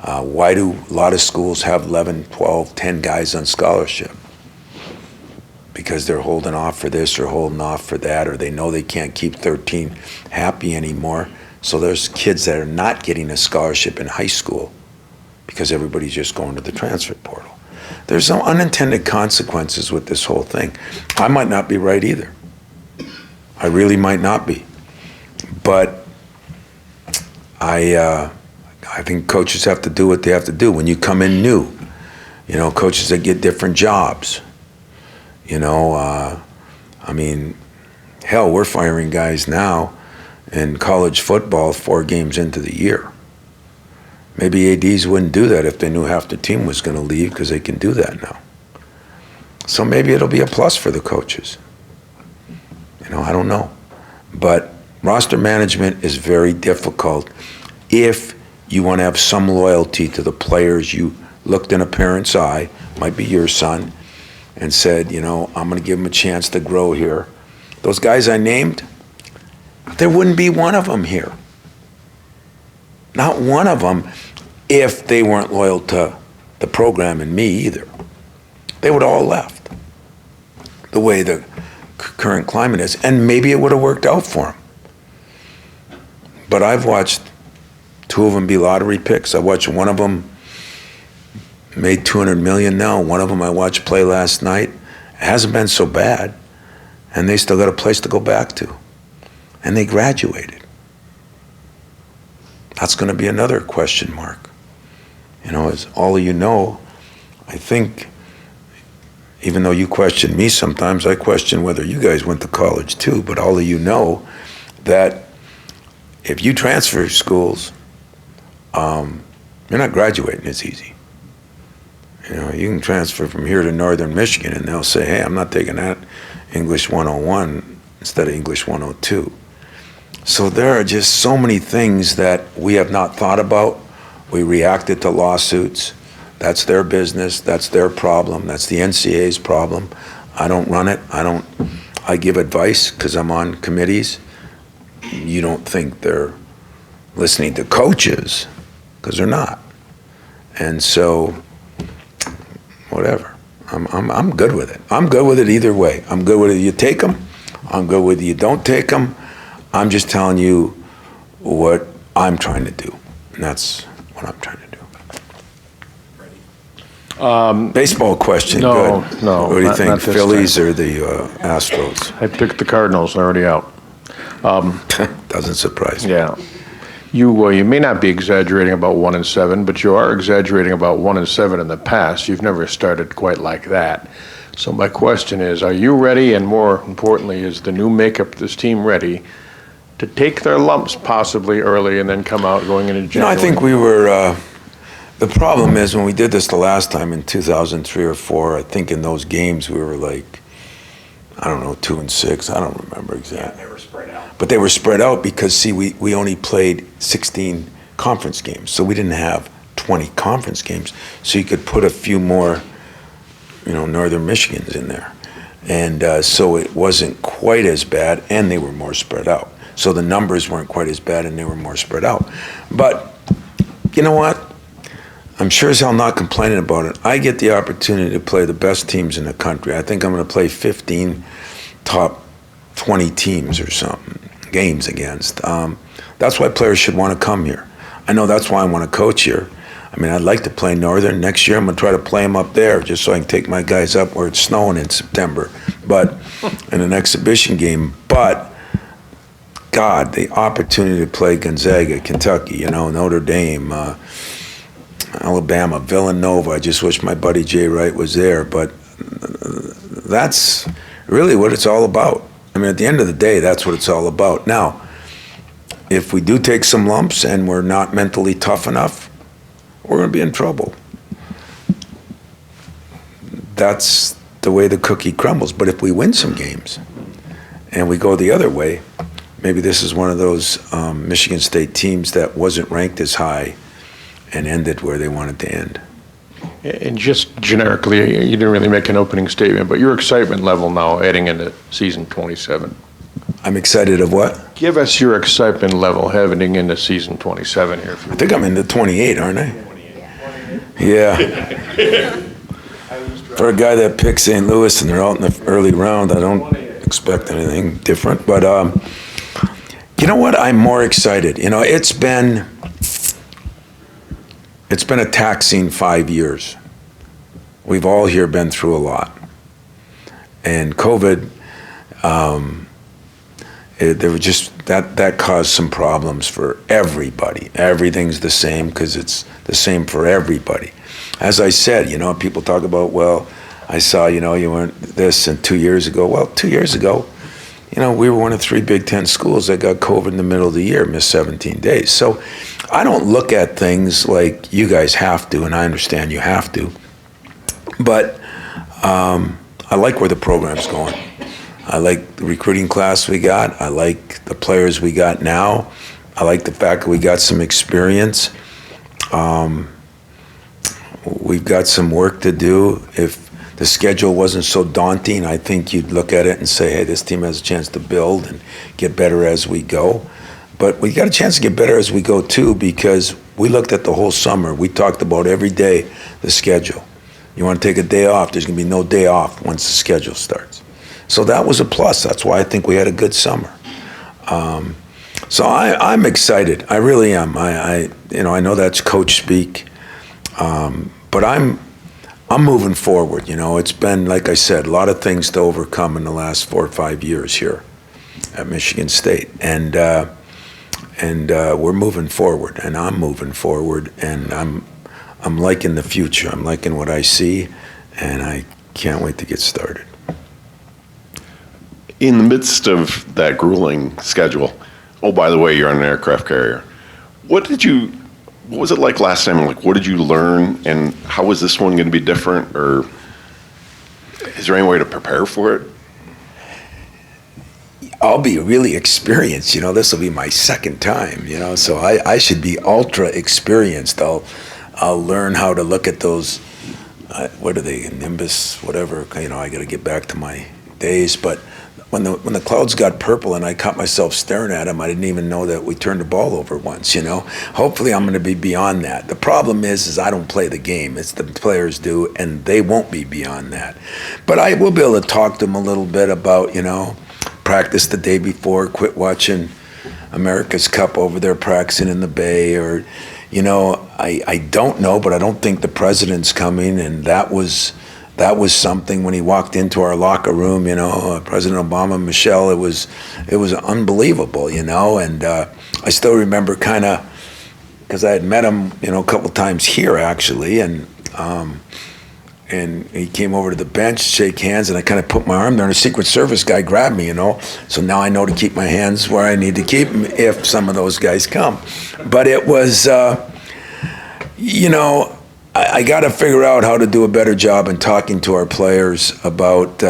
Why do a lot of schools have 11, 12, 10 guys on scholarship? Because they're holding off for this or holding off for that, or they know they can't keep 13 happy anymore. So there's kids that are not getting a scholarship in high school because everybody's just going to the transfer portal. There's some unintended consequences with this whole thing. I might not be right either. I really might not be. But I think coaches have to do what they have to do. When you come in new, you know, coaches that get different jobs. You know, I mean, hell, we're firing guys now in college football 4 games into the year. Maybe ADs wouldn't do that if they knew half the team was going to leave because they can do that now. So maybe it'll be a plus for the coaches. You know, I don't know. But roster management is very difficult if you want to have some loyalty to the players. You looked in a parent's eye, might be your son, and said, you know, I'm going to give him a chance to grow here. Those guys I named, there wouldn't be one of them here. Not one of them if they weren't loyal to the program and me either. They would all left the way the current climate is. And maybe it would have worked out for them. But I've watched 2 of them be lottery picks. I watched one of them made $200 million now. One of them I watched play last night. It hasn't been so bad. And they still got a place to go back to. And they graduated. That's going to be another question mark. You know, as all of you know, I think, even though you question me sometimes, I question whether you guys went to college too, but all of you know that if you transfer schools, you're not graduating as easy. You know, you can transfer from here to Northern Michigan and they'll say, hey, I'm not taking that English 101 instead of English 102. So there are just so many things that we have not thought about. We reacted to lawsuits. That's their business. That's their problem. That's the NCAA's problem. I don't run it. I give advice because I'm on committees. You don't think they're listening to coaches because they're not. And so, whatever. I'm good with it. I'm good with it either way. I'm good with it. You take them. I'm good with it. You don't take them. I'm just telling you what I'm trying to do. And that's what I'm trying to do. Baseball question. No, Good. no, What do you not think, this Phillies time. or the Astros? I picked the Cardinals already out. Doesn't surprise me. Yeah. you may not be exaggerating about 1-7, but you are exaggerating about 1-7 in the past. You've never started quite like that. So my question is, are you ready, and more importantly, is the new makeup of this team ready to take their lumps possibly early and then come out going into January? I think we were, the problem is when we did this the last time in 2003 or 4, I think in those games we were like, I don't know, 2-6. I don't remember exactly. They were spread out. But they were spread out because, see, we only played 16 conference games. So we didn't have 20 conference games. So you could put a few more, Northern Michigans in there. And so it wasn't quite as bad, and they were more spread out. So the numbers weren't quite as bad, and they were more spread out. But you know what? I'm sure as hell not complaining about it. I get the opportunity to play the best teams in the country. I think I'm going to play 15 top 20 teams or something, games against. That's why players should want to come here. I know that's why I want to coach here. I mean, I'd like to play Northern. Next year I'm going to try to play them up there just so I can take my guys up where it's snowing in September, but in an exhibition game. But, God, the opportunity to play Gonzaga, Kentucky, Notre Dame, Alabama, Villanova. I just wish my buddy Jay Wright was there, but that's really what it's all about. I mean, at the end of the day, that's what it's all about. Now, if we do take some lumps and we're not mentally tough enough, we're going to be in trouble. That's the way the cookie crumbles. But if we win some games and we go the other way, maybe this is one of those Michigan State teams that wasn't ranked as high and ended where they wanted to end. And just generically, you didn't really make an opening statement, but your excitement level now heading into season 27. I'm excited of what? Give us your excitement level heading into season 27 here. I think I'm in the 28, aren't I? 28. Yeah. For a guy that picked St. Louis and they're out in the early round, I don't expect anything different. But you know what? I'm more excited. It's been a taxing 5 years. We've all here been through a lot. And COVID, there were just, that caused some problems for everybody. Everything's the same because it's the same for everybody. As I said, people talk about, well, I saw, you weren't this, and 2 years ago. Well, 2 years ago, we were one of 3 Big Ten schools that got COVID in the middle of the year, missed 17 days. So I don't look at things like you guys have to, and I understand you have to. But I like where the program's going. I like the recruiting class we got. I like the players we got now. I like the fact that we got some experience. We've got some work to do. If the schedule wasn't so daunting, I think you'd look at it and say, hey, this team has a chance to build and get better as we go. But we got a chance to get better as we go, too, because we looked at the whole summer. We talked about every day the schedule. You want to take a day off, there's going to be no day off once the schedule starts. So that was a plus. That's why I think we had a good summer. So I'm excited. I really am. I know that's coach speak, but I'm moving forward. It's been, like I said, a lot of things to overcome in the last 4 or 5 years here at Michigan State, and we're moving forward, and I'm moving forward, and I'm liking the future. I'm liking what I see, and I can't wait to get started. In the midst of that grueling schedule, oh, by the way, you're on an aircraft carrier. What was it like last time? Like, what did you learn, and how was this one going to be different, or is there any way to prepare for it? I'll be really experienced. This will be my second time. So I should be ultra experienced. I'll learn how to look at those. What are they? Nimbus, whatever. I got to get back to my days, but. When the clouds got purple and I caught myself staring at them, I didn't even know that we turned the ball over once, Hopefully I'm going to be beyond that. The problem is I don't play the game. It's the players do, and they won't be beyond that. But I will be able to talk to them a little bit about, practice the day before, quit watching America's Cup over there practicing in the Bay, or, I don't know, but I don't think the president's coming, and that was something when he walked into our locker room, President Obama, Michelle, it was unbelievable, and I still remember kind of, because I had met him, a couple times here actually, and he came over to the bench, shake hands, and I kind of put my arm there, and a Secret Service guy grabbed me, So now I know to keep my hands where I need to keep them if some of those guys come. But it was, I got to figure out how to do a better job in talking to our players about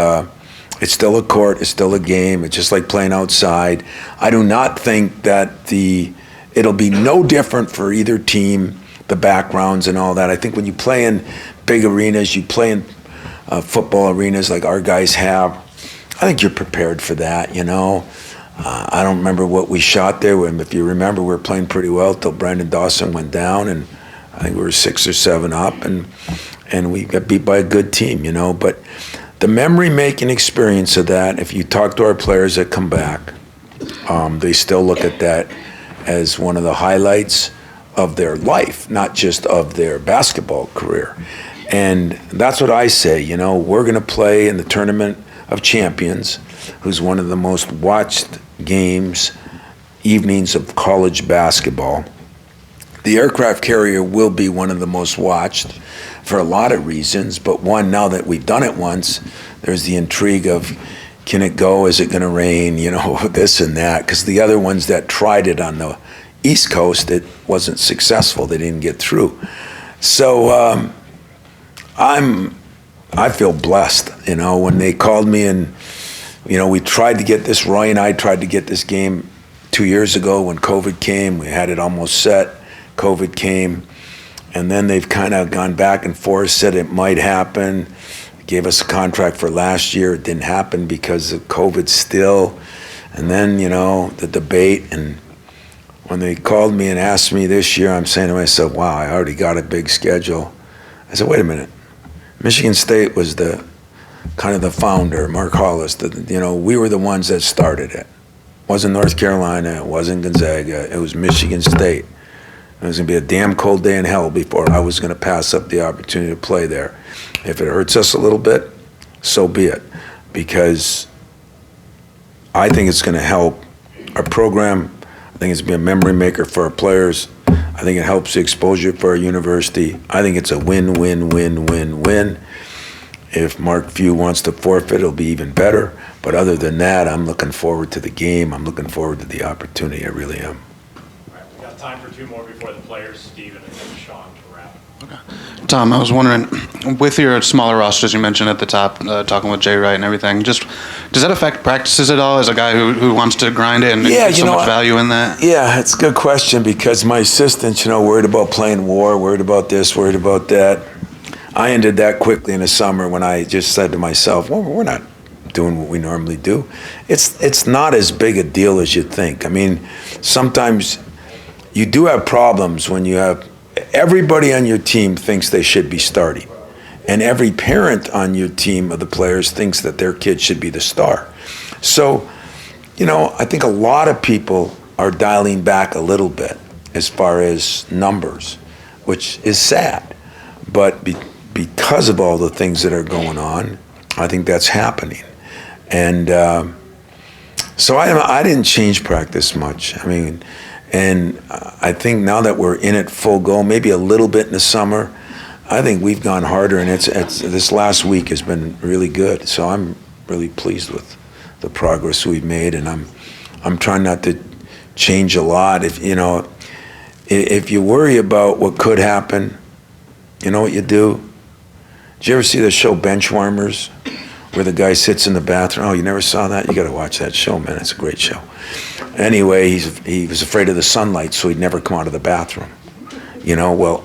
it's still a court, it's still a game, it's just like playing outside. I do not think that it'll be no different for either team, the backgrounds and all that. I think when you play in big arenas, you play in football arenas like our guys have, I think you're prepared for that, I don't remember what we shot there. If you remember, we were playing pretty well till Brandon Dawson went down, and I think we were 6 or 7 up, and we got beat by a good team, But the memory-making experience of that, if you talk to our players that come back, they still look at that as one of the highlights of their life, not just of their basketball career. And that's what I say, we're going to play in the Tournament of Champions, who's one of the most watched evenings of college basketball. The aircraft carrier will be one of the most watched for a lot of reasons, but one, now that we've done it once, there's the intrigue of, can it go, is it going to rain, this and that, because the other ones that tried it on the East Coast, it wasn't successful, they didn't get through. So I feel blessed, when they called me and, we tried to get this, Roy and I tried to get this game 2 years ago when COVID came, we had it almost set. COVID came, and then they've kind of gone back and forth, said it might happen, gave us a contract for last year. It didn't happen because of COVID still. And then, the debate, and when they called me and asked me this year, I'm saying to myself, wow, I already got a big schedule. I said, wait a minute. Michigan State was the founder, Mark Hollis, we were the ones that started it. It wasn't North Carolina, it wasn't Gonzaga, it was Michigan State. It was going to be a damn cold day in hell before I was going to pass up the opportunity to play there. If it hurts us a little bit, so be it. Because I think it's going to help our program. I think it's going to be a memory maker for our players. I think it helps the exposure for our university. I think it's a win-win-win-win-win. If Mark Few wants to forfeit, it'll be even better. But other than that, I'm looking forward to the game. I'm looking forward to the opportunity. I really am. We got time for 2 more before the players, Steven, and then Sean to wrap. Tom, I was wondering, with your smaller rosters you mentioned at the top, talking with Jay Wright and everything, just does that affect practices at all as a guy who wants to grind it and gets so much value in that? Yeah, it's a good question because my assistants, worried about playing war, worried about this, worried about that. I ended that quickly in the summer when I just said to myself, well, we're not doing what we normally do. It's not as big a deal as you think. I mean, sometimes you do have problems when you have everybody on your team thinks they should be starting. And every parent on your team of the players thinks that their kid should be the star. So, I think a lot of people are dialing back a little bit as far as numbers, which is sad. But because of all the things that are going on, I think that's happening. And so I didn't change practice much. I mean, and I think now that we're in it full go, maybe a little bit in the summer, I think we've gone harder, and it's this last week has been really good. So I'm really pleased with the progress we've made, and I'm trying not to change a lot. If you worry about what could happen, you know what you do? Did you ever see the show Benchwarmers, where the guy sits in the bathroom? Oh, you never saw that? You got to watch that show, man. It's a great show. Anyway, he was afraid of the sunlight, so he'd never come out of the bathroom. Well,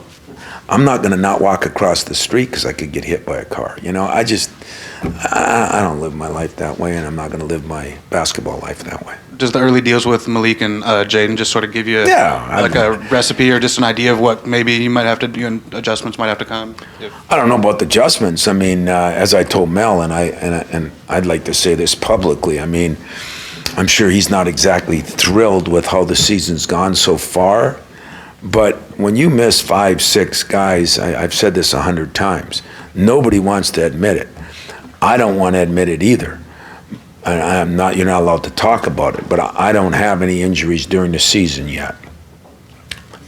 I'm not going to not walk across the street because I could get hit by a car. I don't live my life that way, and I'm not going to live my basketball life that way. Does the early deals with Malik and Jaden just sort of give you a recipe or just an idea of what maybe you might have to do and adjustments might have to come? I don't know about the adjustments. I mean, as I told Mel, and I'd like to say this publicly, I mean, I'm sure he's not exactly thrilled with how the season's gone so far, but when you miss 5, 6 guys, I've said this 100 times, nobody wants to admit it. I don't want to admit it either. you're not allowed to talk about it, but I don't have any injuries during the season yet.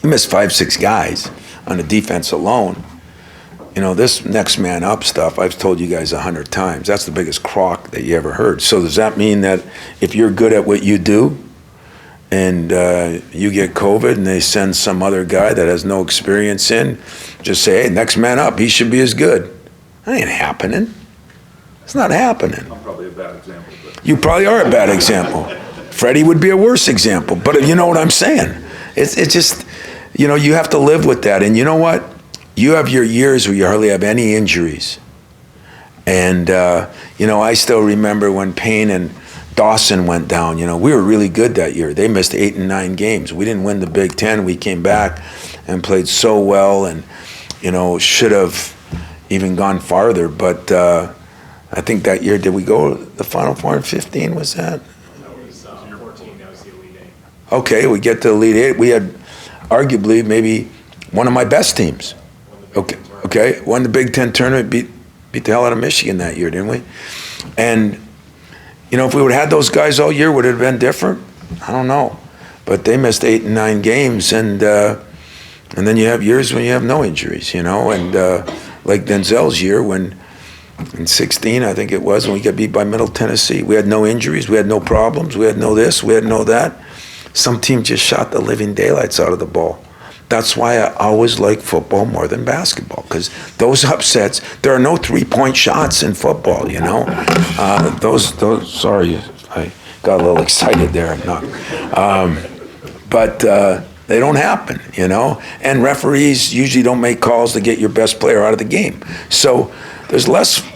You miss 5-6 guys on the defense alone. You know, this next man up stuff, I've told you guys 100 times, that's the biggest crock that you ever heard. So does that mean that if you're good at what you do and you get COVID and they send some other guy that has no experience in, just say, hey, next man up, he should be as good? That ain't happening. It's not happening. I'm probably a bad example. But. You probably are a bad example. Freddie would be a worse example, but you know what I'm saying. It's just, you know, you have to live with that. And you know what? You have your years where you hardly have any injuries. And, you know, I still remember when Payne and Dawson went down. You know, we were really good that year. They missed 8 and 9 games. We didn't win the Big Ten. We came back and played so well and, you know, should have even gone farther. But I think that year, did we go to the Final Four in 15, was that? That was 14, that was the Elite Eight. Okay, we get to the Elite Eight. We had arguably maybe one of my best teams. Okay, won the Big Ten tournament, beat the hell out of Michigan that year, didn't we? And, you know, if we would have had those guys all year, would it have been different? I don't know. But they missed 8 and 9 games, and then you have years when you have no injuries, you know, and like Denzel's year when in 16, I think it was, when we got beat by Middle Tennessee. We had no injuries, we had no problems, we had no this, we had no that. Some team just shot the living daylights out of the ball. That's why I always like football more than basketball, because those upsets, there are no 3-point shots in football, you know. Sorry, I got a little excited there. But they don't happen, you know. And referees usually don't make calls to get your best player out of the game. So there's less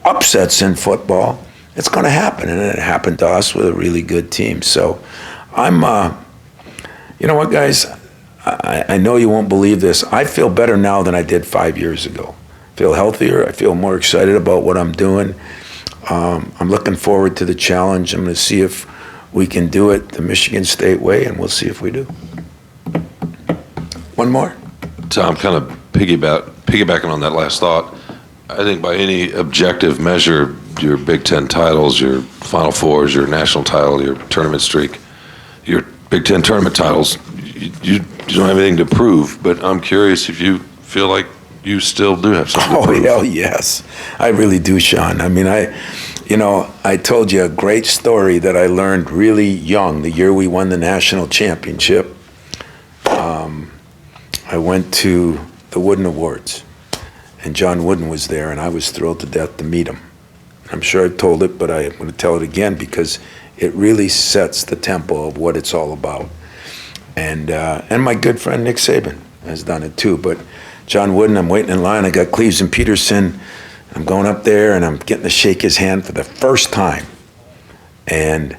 upsets in football. It's going to happen, and it happened to us with a really good team. So I'm, you know what, guys? I know you won't believe this. I feel better now than I did 5 years ago. I feel healthier. I feel more excited about what I'm doing. I'm looking forward to the challenge. I'm going to see if we can do it the Michigan State way, and we'll see if we do. One more? Tom, kind of piggybacking on that last thought, I think by any objective measure, your Big Ten titles, your Final Fours, your national title, your tournament streak, your Big Ten tournament titles, you don't have anything to prove, but I'm curious if you feel like you still do have something to prove. Oh, hell yes. I really do, Sean. I mean, I told you a great story that I learned really young, the year we won the national championship. I went to the Wooden Awards, and John Wooden was there, and I was thrilled to death to meet him. I'm sure I've told it, but I'm going to tell it again because it really sets the tempo of what it's all about. And my good friend Nick Saban has done it too. But John Wooden, I'm waiting in line. I got Cleves and Peterson. I'm going up there, and I'm getting to shake his hand for the first time. And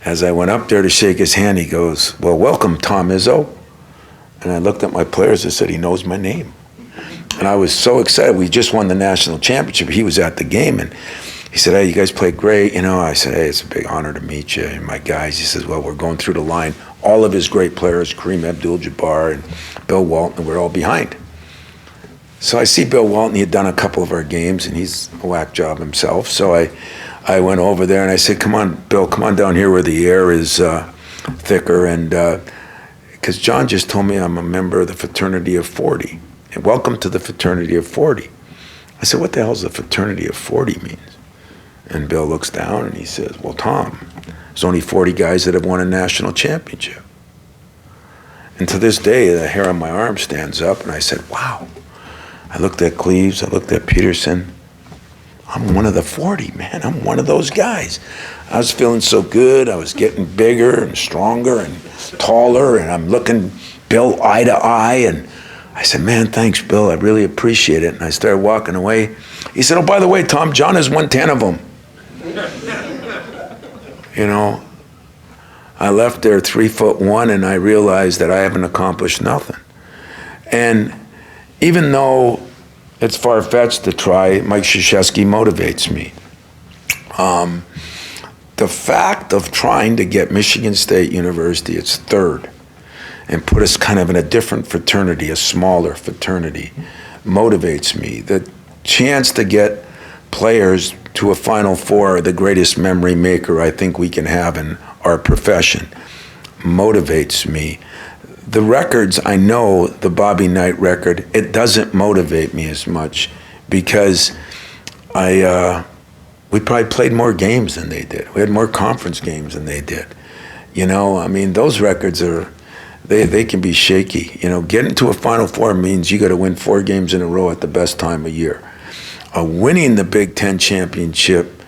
as I went up there to shake his hand, he goes, "Well, welcome, Tom Izzo." And I looked at my players and said, "He knows my name." And I was so excited. We just won the national championship. He was at the game, and he said, "Hey, you guys played great." You know, I said, "Hey, it's a big honor to meet you." And my guys, he says, "Well, we're going through the line. All of his great players, Kareem Abdul-Jabbar and Bill Walton, we're all behind." So I see Bill Walton. He had done a couple of our games, and he's a whack job himself. So I went over there, and I said, "Come on, Bill, come on down here where the air is thicker." And because John just told me I'm a member of the fraternity of 40. And welcome to the fraternity of 40. I said, "What the hell does the fraternity of 40 mean?" And Bill looks down and he says, "Well, Tom, there's only 40 guys that have won a national championship." And to this day, the hair on my arm stands up, and I said, "Wow." I looked at Cleves, I looked at Peterson. I'm one of the 40, man. I'm one of those guys. I was feeling so good. I was getting bigger and stronger and taller, and I'm looking Bill eye to eye, and I said, "Man, thanks, Bill. I really appreciate it." And I started walking away. He said, "Oh, by the way, Tom, John has won 10 of them." You know, I left there 3'1", and I realized that I haven't accomplished nothing. And even though it's far-fetched to try, Mike Krzyzewski motivates me. The fact of trying to get Michigan State University its third and put us kind of in a different fraternity, a smaller fraternity, motivates me. The chance to get players to a Final Four are the greatest memory maker I think we can have in our profession. Motivates me. The records, I know the Bobby Knight record, it doesn't motivate me as much because we probably played more games than they did. We had more conference games than they did. You know, I mean, those records they can be shaky. You know, getting to a Final Four means you got to win 4 games in a row at the best time of year. Winning the Big Ten championship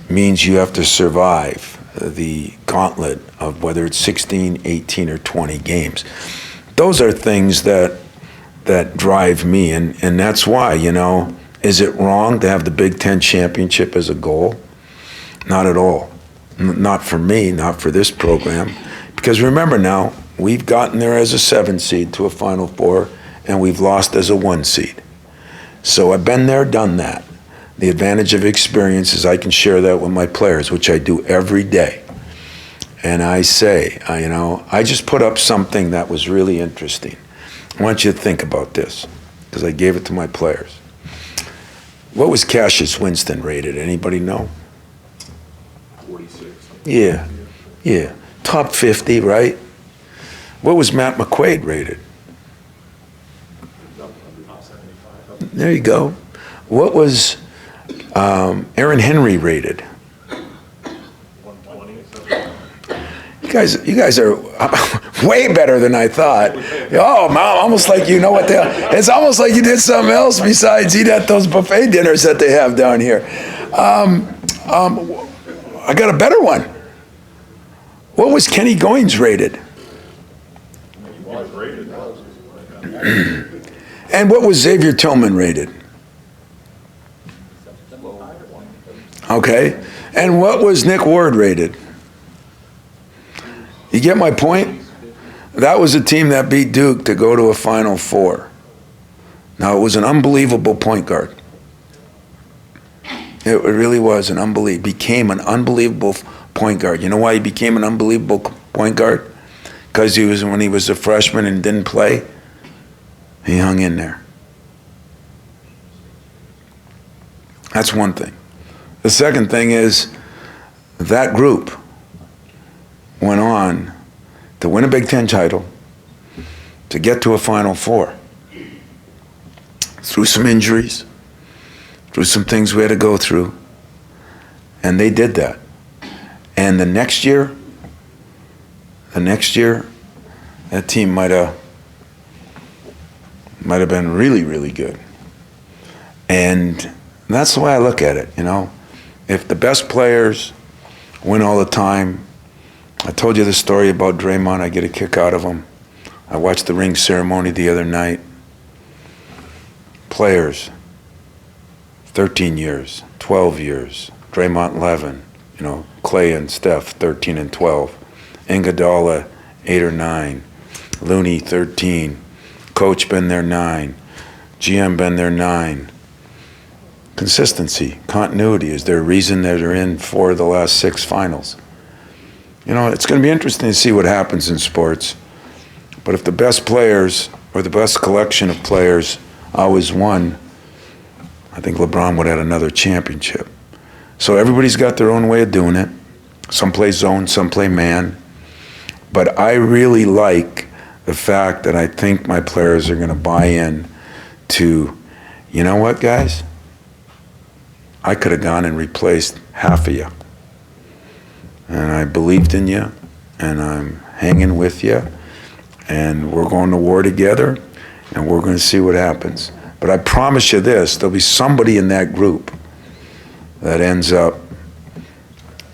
means you have to survive the gauntlet of whether it's 16, 18, or 20 games. Those are things that drive me, and that's why, you know, is it wrong to have the Big Ten championship as a goal? Not at all. Not for me, not for this program. Because remember now, we've gotten there as a 7 seed to a Final Four, and we've lost as a 1 seed. So I've been there, done that. The advantage of experience is I can share that with my players, which I do every day. And I say, you know, I just put up something that was really interesting. I want you to think about this, because I gave it to my players. What was Cassius Winston rated? Anybody know? 46. Yeah. Top 50, right? What was Matt McQuaid rated? There you go. What was Aaron Henry rated? 120. You guys are way better than I thought. Oh, almost like you know what it's almost like you did something else besides eat at those buffet dinners that they have down here. I got a better one. What was Kenny Goins rated? And what was Xavier Tillman rated? Okay. And what was Nick Ward rated? You get my point? That was a team that beat Duke to go to a Final Four. Now, it was an unbelievable point guard. It really was became an unbelievable point guard. You know why he became an unbelievable point guard? Because when he was a freshman and didn't play, he hung in there. That's one thing. The second thing is that group went on to win a Big Ten title, to get to a Final Four. Through some injuries, through some things we had to go through, and they did that. And the next year, that team might have been really, really good. And that's the way I look at it, you know. If the best players win all the time, I told you the story about Draymond, I get a kick out of him. I watched the ring ceremony the other night. Players, 13 years, 12 years, Draymond 11, you know, Clay and Steph 13 and 12, Iguodala 8 or 9, Looney 13, Coach been there 9, GM been there 9. Consistency, continuity. Is there a reason that they're in 4 of the last 6 finals? You know, it's going to be interesting to see what happens in sports. But if the best players or the best collection of players always won, I think LeBron would have had another championship. So everybody's got their own way of doing it. Some play zone, some play man. But I really like the fact that I think my players are going to buy in to, you know what, guys? I could have gone and replaced half of you. And I believed in you, and I'm hanging with you, and we're going to war together, and we're going to see what happens. But I promise you this, there'll be somebody in that group that ends up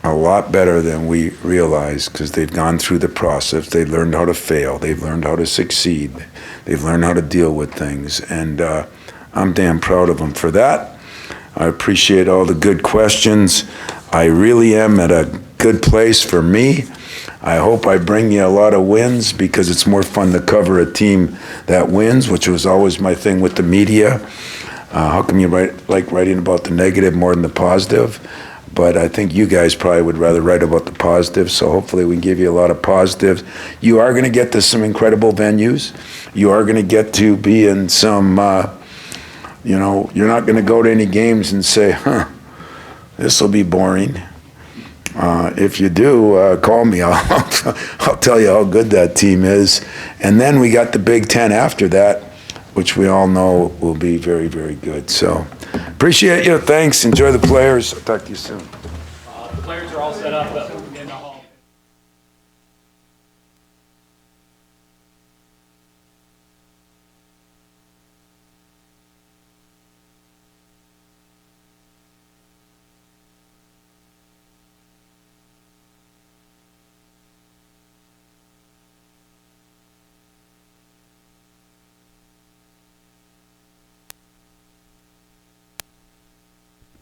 a lot better than we realize because they've gone through the process. They've learned how to fail. They've learned how to succeed. They've learned how to deal with things, and I'm damn proud of them for that. I appreciate all the good questions. I really am at a good place for me. I hope I bring you a lot of wins because it's more fun to cover a team that wins, which was always my thing with the media. How come you like writing about the negative more than the positive? But I think you guys probably would rather write about the positive, so hopefully we can give you a lot of positives. You are going to get to some incredible venues. You are going to get to be in some, you know, you're not going to go to any games and say, this will be boring. If you do, call me. I'll tell you how good that team is. And then we got the Big Ten after that, which we all know will be very, very good. So appreciate you. Thanks. Enjoy the players. I'll talk to you soon.